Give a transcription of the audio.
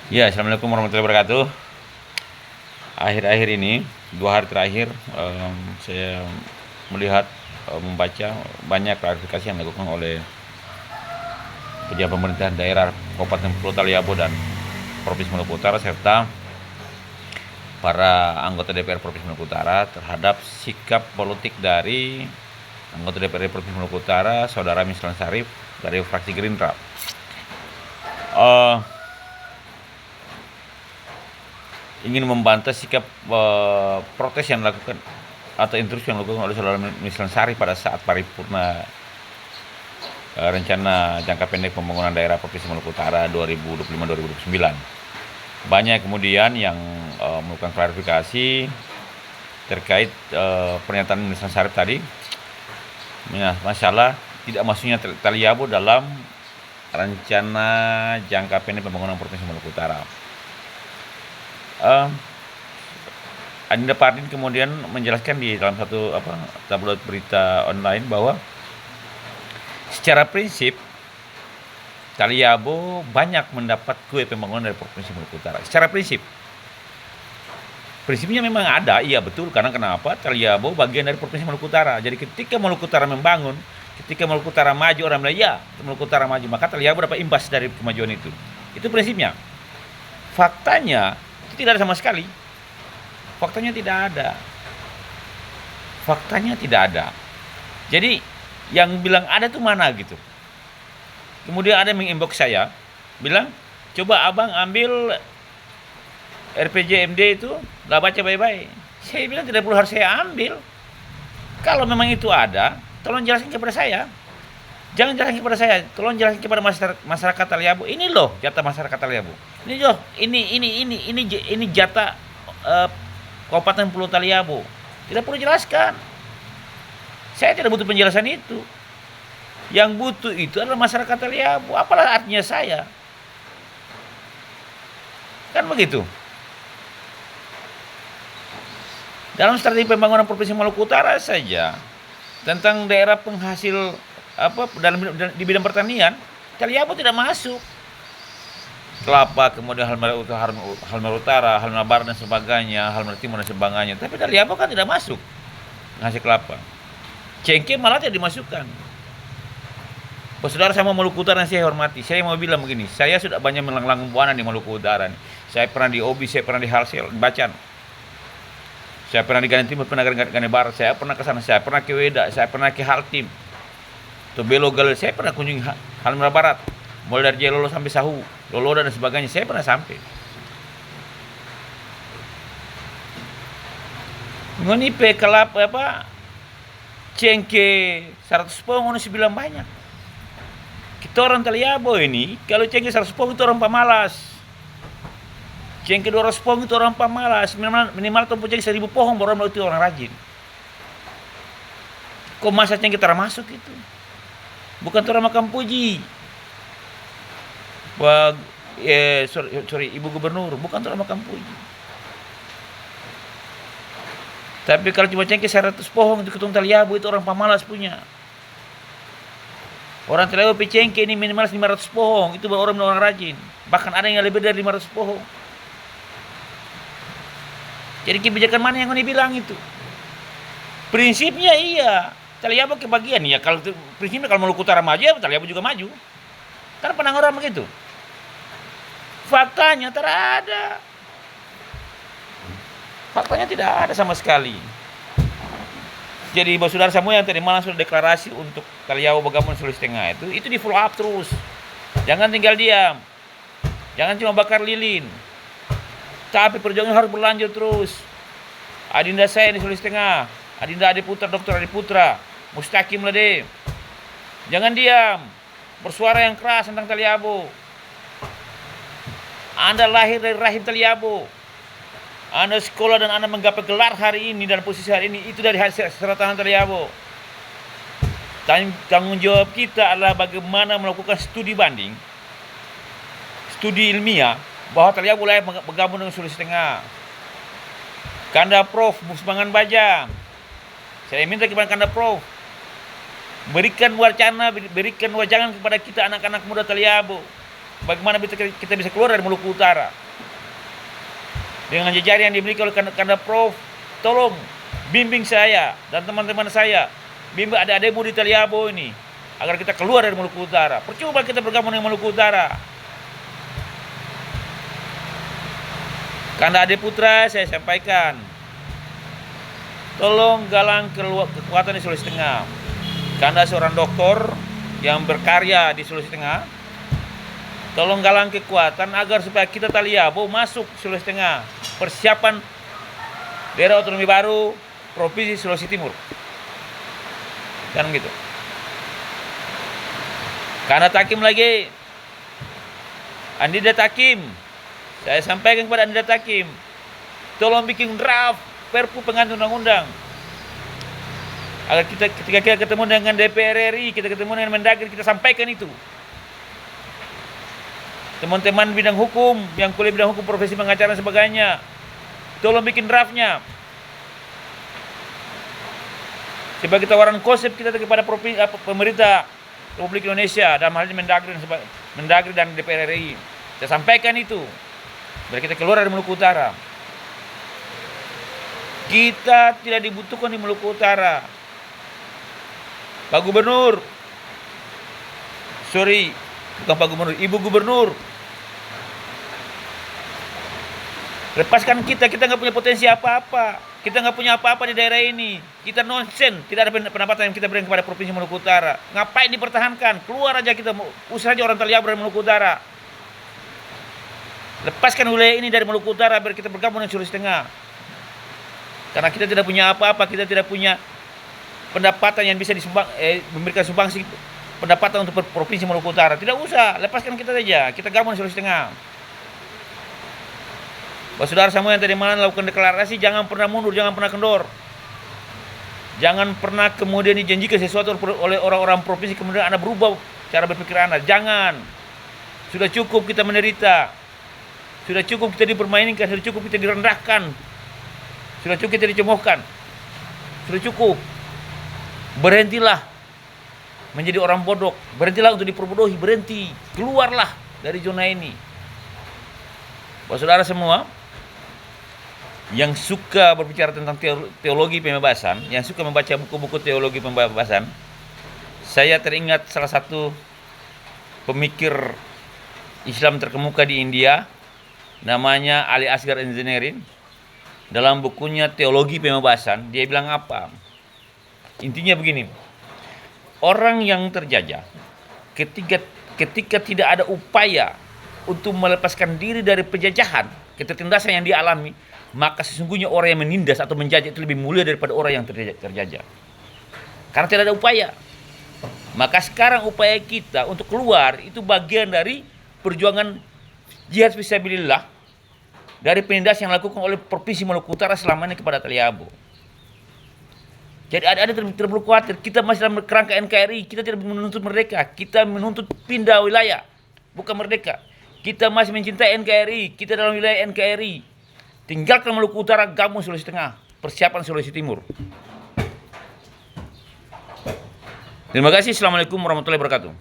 Ya, assalamualaikum warahmatullahi wabarakatuh. Akhir-akhir ini, 2 hari terakhir, saya melihat, membaca banyak klarifikasi yang dilakukan oleh pejabat pemerintahan daerah Kabupaten Pulau Taliabu dan Provinsi Maluku Utara serta para anggota DPR Provinsi Maluku Utara terhadap sikap politik dari anggota DPRD Provinsi Maluku Utara, Saudara Mislan Sarif dari fraksi Gerindra. Eh, ingin membantah sikap protes yang dilakukan atau intrusi yang dilakukan oleh Saudara Mislan Sarif pada saat paripurna rencana jangka pendek pembangunan daerah Provinsi Maluku Utara 2025-2029. Banyak kemudian yang melakukan klarifikasi terkait pernyataan Mislan Sarif tadi, masalah tidak masuknya Taliabu dalam rencana jangka pendek pembangunan Provinsi Maluku Utara. Adinda Pardin kemudian menjelaskan di dalam satu tabloid berita online bahwa secara prinsip Taliabu banyak mendapat kue pembangunan dari Provinsi Maluku Utara. Secara prinsipnya memang ada, iya betul, karena kenapa? Taliabu bagian dari Provinsi Maluku Utara. Jadi ketika Maluku Utara membangun, ketika Maluku Utara maju, orang bilang ya Maluku Utara maju, maka Taliabu dapat imbas dari kemajuan itu. Itu prinsipnya. Faktanya itu tidak ada sama sekali. Faktanya tidak ada. Faktanya tidak ada. Jadi yang bilang ada tuh mana gitu. Kemudian ada yang menginbox saya, bilang, coba abang ambil RPJMD itu, nggak baca baik-baik. Saya bilang tidak perlu harus saya ambil. Kalau memang itu ada, tolong jelaskan kepada saya. Jangan jelaskan kepada saya, tolong jelaskan kepada masyarakat Taliabu. Ini loh jatah masyarakat Taliabu. Ini loh, ini jatah Kabupaten Pulau Taliabu. Tidak perlu jelaskan. Saya tidak butuh penjelasan itu. Yang butuh itu adalah masyarakat Taliabu. Apalah artinya saya? Kan begitu. Dalam strategi pembangunan Provinsi Maluku Utara saja tentang daerah penghasil di bidang pertanian, Taliabu tidak masuk. Kelapa, kemudian Halmahera Utara, Halmahera Barat dan sebagainya, Halmahera Timur dan sebagainya. Tapi Taliabu kan tidak masuk ngasih kelapa. Cengkeh malah tidak dimasukkan. Saudara, saya mau Maluku Utara yang saya hormati. Saya mau bilang begini, saya sudah banyak melanglang buana di Maluku Utara. Saya pernah di Obi, saya pernah di Halsel, Bacan. Saya pernah di Gane Timur, pernah di Gane Barat, saya pernah ke sana, saya pernah ke Weda, saya pernah ke Haltim. Tobelo Galil, saya pernah kunjungi Halmahera Barat. Mulai dari Jelolo sampai Sahu, Loloda dan sebagainya, saya pernah sampai. Ngonipe kelapa cengkeh 100 pohon ini bilang banyak. Kita orang Taliabu ini, kalau cengkeh 100 pohon itu orang pemalas. Cengkeh 200 pohon itu orang pemalas. Minimal tumpu cengkeh 1000 pohon baru orang itu orang rajin. Kok masa cengkeh termasuk itu? Bukan orang makan puji. Sorry, Ibu Gubernur, bukan orang makan puji. Tapi kalau cuma cengkeh 100 pohon itu ketemu Taliabu itu orang pemalas punya. Orang Taliabu cengkeh ini minimal 500 pohon, itu baru orang rajin. Bahkan ada yang lebih dari 500 pohon. Jadi kebijakan mana yang ini bilang itu? Prinsipnya iya, Taliabu kebagian ya. Kalau prinsipnya kalau Maluku Utara maju, ya Taliabu juga maju. Kan pernah orang begitu. Faktanya tidak ada. Faktanya tidak ada sama sekali. Jadi saudara semua yang tadi malam sudah deklarasi untuk Taliabu bergabung Sulawesi Tengah itu di follow up terus. Jangan tinggal diam. Jangan cuma bakar lilin. Tapi perjuangan harus berlanjut terus. Adinda saya di Sulawesi Tengah, Adinda Adi Putra, Dr. Adi Putra, Mustaqim Lade. Jangan diam. Bersuara yang keras tentang Taliabu. Anda lahir dari rahim Taliabu. Anda sekolah dan Anda menggapai gelar hari ini dan posisi hari ini itu dari hasil tangan Taliabu. Tanggung jawab kita adalah bagaimana melakukan studi banding, studi ilmiah bahwa Taliabu layak bergabung dengan Sulawesi Tengah. Kanda Prof Musbangan Bajang, saya minta kepada Kanda Prof berikan wacana, berikan wajangan kepada kita anak-anak muda Taliabu bagaimana kita bisa keluar dari Maluku Utara. Dengan jejaring yang dimiliki oleh Kanda Prof, tolong bimbing saya dan teman-teman saya, bimbing adik-adikmu di Taliabo ini, agar kita keluar dari Maluku Utara. Percuma kita bergabung dengan Maluku Utara. Kanda Ade Putra, saya sampaikan, tolong galang kekuatan di Sulawesi Tengah. Kanda seorang doktor yang berkarya di Sulawesi Tengah. Tolong galang kekuatan agar supaya kita Taliabo masuk Sulawesi Tengah. Persiapan daerah otonomi baru Provinsi Sulawesi Timur. Kan gitu. Karena Takim lagi, Andida Takim, saya sampaikan kepada Andida Takim, tolong bikin draft Perpu pengganti undang-undang. Agar ketika kita ketemu dengan DPR RI, kita ketemu dengan Mendagri, kita sampaikan itu. Teman-teman bidang hukum, yang kuliah bidang hukum, profesi pengacara dan sebagainya, tolong bikin draftnya. Sebagai tawaran konsep kita kepada pemerintah Republik Indonesia, dalam hal ini Mendagri dan DPR RI. Saya sampaikan itu. Biar kita keluar dari Maluku Utara. Kita tidak dibutuhkan di Maluku Utara. Pak Gubernur, bukan Pak Gubernur, Ibu Gubernur, lepaskan kita nggak punya potensi apa-apa, kita nggak punya apa-apa di daerah ini, kita nonsen, tidak ada pendapatan yang kita berikan kepada Provinsi Maluku Utara. Ngapain dipertahankan? Keluar aja kita, usah aja orang Taliabo dari Maluku Utara. Lepaskan wilayah ini dari Maluku Utara biar kita bergabung dengan Sulawesi Tengah. Karena kita tidak punya apa-apa, kita tidak punya pendapatan yang bisa memberikan sumbangsi pendapatan untuk Provinsi Maluku Utara. Tidak usah, lepaskan kita saja. Kita gabung di Sulawesi Tengah. Bapak saudara semua yang tadi malam lakukan deklarasi, jangan pernah mundur, jangan pernah kendor. Jangan pernah kemudian dijanjikan sesuatu oleh orang-orang provinsi, kemudian Anda berubah cara berpikir Anda. Jangan. Sudah cukup kita menderita. Sudah cukup kita dipermainkan, sudah cukup kita direndahkan. Sudah cukup kita dicemoohkan. Sudah cukup. Berhentilah menjadi orang bodoh, berhentilah untuk diperbodohi, berhenti, keluarlah dari zona ini. Bapak saudara semua yang suka berbicara tentang teologi pembebasan, yang suka membaca buku-buku teologi pembebasan, saya teringat salah satu pemikir Islam terkemuka di India, namanya Ali Asgar Engineering. Dalam bukunya Teologi Pembebasan, dia bilang apa? Intinya begini, orang yang terjajah ketika tidak ada upaya untuk melepaskan diri dari penjajahan, ketertindasan yang dia alami, maka sesungguhnya orang yang menindas atau menjajah itu lebih mulia daripada orang yang terjajah. Karena tidak ada upaya. Maka sekarang upaya kita untuk keluar itu bagian dari perjuangan jihad fisabilillah dari penindasan yang dilakukan oleh Provinsi Maluku Utara selama ini kepada Taliabo. Jadi ada tidak perlu khawatir, kita masih dalam kerangka NKRI, kita tidak menuntut merdeka, kita menuntut pindah wilayah, bukan merdeka. Kita masih mencintai NKRI, kita dalam wilayah NKRI. Tinggalkan Maluku Utara, gabung Sulawesi Tengah, persiapan Sulawesi Timur. Terima kasih, Assalamualaikum warahmatullahi wabarakatuh.